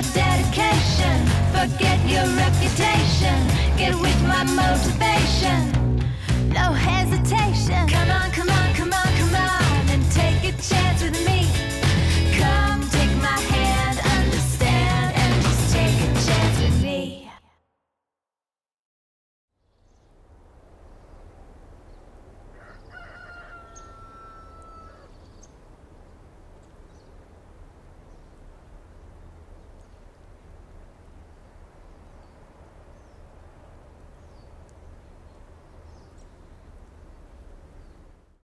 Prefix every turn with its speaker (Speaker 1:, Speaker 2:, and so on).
Speaker 1: your dedication, forget your reputation, get with my motivation. No hesitation. Come on, come on, come on, come on, and take a chance with me.